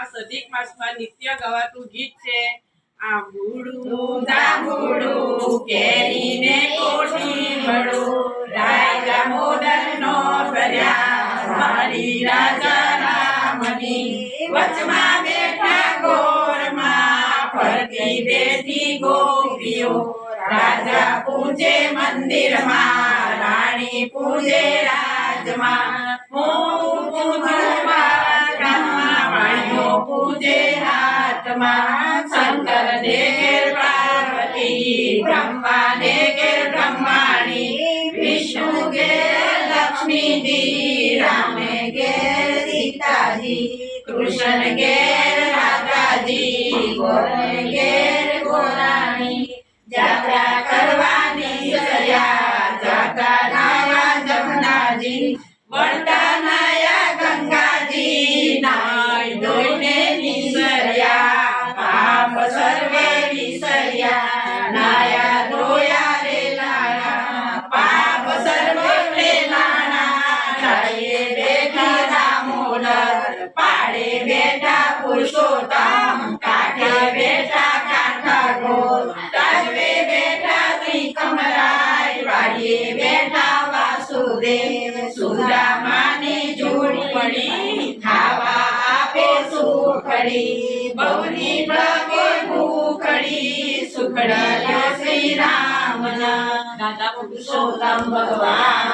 આ અધિક માસમાં નિત્ય ગવાતું ગીત છે. આંબુડું જાંબુડું કેરીને કોઠી મળું રાજા મોદનનો કર્યા મારી રાજા રામની વચમાં બેઠા ગોરમાં ફરતી બેઠી ગોપીઓ રાજા પૂજે મંદિરમાં રાણી પૂજે રાજમાં હું પૂજું વાણીઓ પૂજે હાથમાં શંકર ને ઘેર પાર્વતી બ્રહ્મા ને ઘેર બ્રહ્માણી વિષ્ણુ ઘેર લક્ષ્મીજી રામે ઘેર સીતાજી કૃષ્ણ ઘેર રાધાજી ગોરને ઘેર ગોરાણી જાત્રા કરવાની સયા જાતા નાયા જમનાજી વળતા નાયા ગંગાજી નાય ધોઈને નિસર્યા પાપ સર્વે વિસર્યા નાયા ધોયા રે નાયા પાપ સર્વે નાણા નાયે બેઠા દામોદર પાડે બેઠા પુરુષોત્તમ કાંઠે બેઠા કાંઠાગોર રાજવે બેઠા ત્રિકમરાય વાડીએ બેઠા વાસુદેવ સુદામાની ઝૂંપડી ખાવા આપે સુખડી બહુની પ્લગે ભૂખડી સુખડી શ્રી રામના દાદા પુરુષોત્તમ ભગવાન